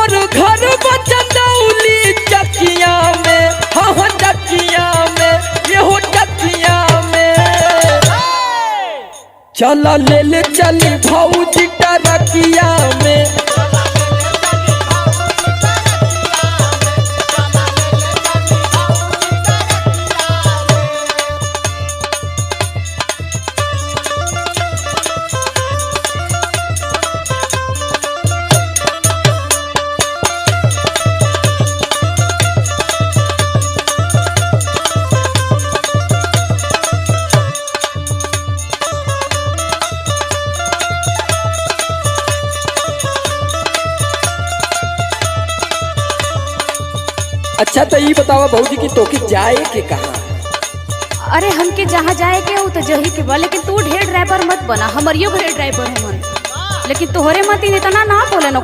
हमर घर बचनौली चकिया में, हाँ चकिया में, ये हो चकिया में। चला ले ले चली भौजी टरकिया में। अच्छा तो ये बतावा भौजी की तोके जाए के कहाँ? अरे हमके जहाँ जाए के हो तो जही के बा, लेकिन तू ढेर ड्राइवर मत बना, हमारियो घरे ड्राइवर है मन, लेकिन तोहरे मत इतना ना बोले न।